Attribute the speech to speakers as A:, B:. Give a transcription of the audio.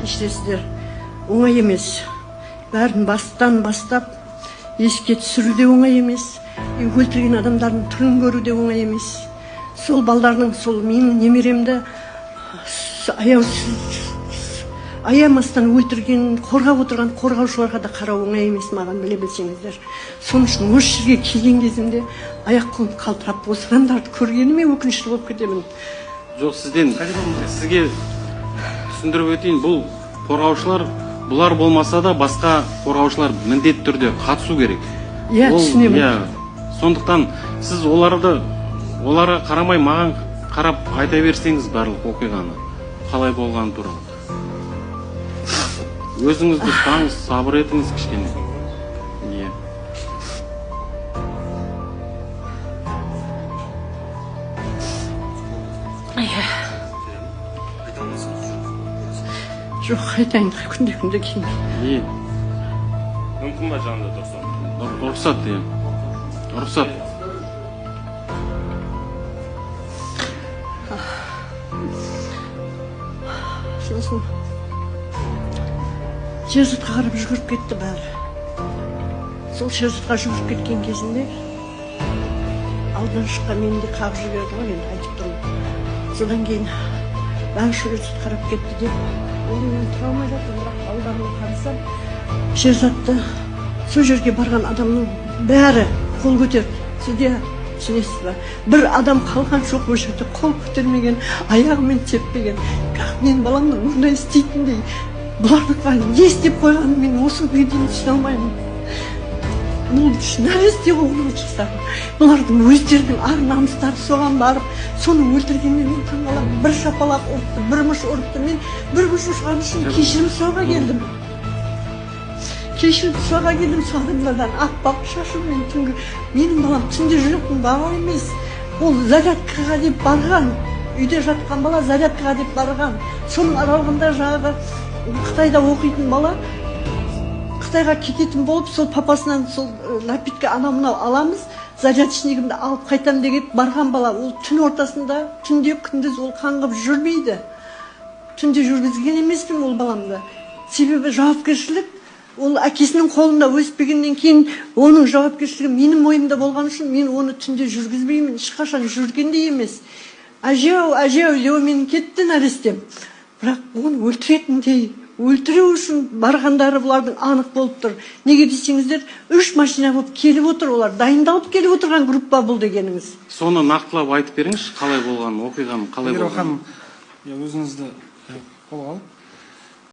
A: кешіресіздер, оңай емес. Бәрін бастан бастап еске түсіру де оңай емес. Өлтірген адамдардың түрін көру де оңай емес. Сол балдардың, сол менің немеремді аямастан өлтірген, қорғап отырған қорғаушыларға да қарау оңай емес маған, біле білсеңіздер. Соның үшін осы жерге келген кезімде аяқ қолым қалтырап осырандарды көргеніме өкінішті болып кетемін.
B: Жоқ, сізге түсіндіріп өтейін, бұл қорғаушылар, бұлар болмаса да басқа қорғаушылар міндетті түрде қатысу керек.
A: Иә, түсінемін.
B: Сондықтан сіз оларға қарамай маған қарап айта берсеңіз барлық оқиғаны, қалай болған туралы. Өзіңізді ұстаңыз, сабыр етіңіз кішкене.
A: Жоқ, айтайын, күнде келмей.
C: Мүмкін ба жанында тұрсам?
B: Рұқсат, рұқсат.
A: Сосын Шерзатқа қарап жүгіріп кетті бәрі. Сол Шерзатқа жүгіріп кеткен кезінде алдынан шыққан мені де қағып жіберді ғой, енді айтып тұрмын. Содан кейін бәрі Шерзат қарап кетті деп, оны мен тұра алмай жатырмын, бірақ аударына қарасам, Шерзатты сол жерге барған адамның бәрі қол көтерді. Сізде түсінесіз ба? Бір адам қалған жоқ ол жерде, қол көтермеген, аяғымен теппеген. Бірақ мен баламның мұндай істейтіндей, бұларға не істеп қойғанын мен осы күнге дейін түсіне алмаймын. Бұл нәресте болған шықса, бұлардың өздерінің ар намыстары соған барып, соны өлтіргеннен мен таңғаламын. Бір шапалақ ұртты, бір мұш ұртты. Мен бір мұш ұрған үшін кешірім сұрауға келдім. Кешірім сұрауға келдім сол адамдардан. Аппақ шашыммен түнгі. Менің балам түнде жүректің бағы емес. Ол зарядкаға деп барған. Үйде жатқан бала зарядкаға деп барған. Соның аралығында жаңағы Қытайда оқитын бала Қытайға кететін болып, сол папасынан сол напитка анау-мынау аламыз, зарядочнигімді алып қайтам деген барған бала. Ол түн ортасында, түнде күндіз ол қаңғып жүрмейді. Түнде жүргізген емеспін ол баламды. Себебі жауапкершілік ол әкесінің қолында өспегеннен кейін оның жауапкершілігі менің мойнымда болған үшін мен оны түнде жүргізбеймін, ешқашан жүргенде емес. Әжеу деумен кетті нәрестем. Бірақ оны өлтіретіндей, өлтіру үшін барғандары бұлардың анық болып тұр. Неге десеңіздер, 3 машина болып келіп отыр, олар дайындалып келіп отырған группа бұл дегеніңіз.
B: Соны нақтылап айтып беріңізші, қалай болған, оқиғаның қалай болған?
C: Өзіңізді қолға алып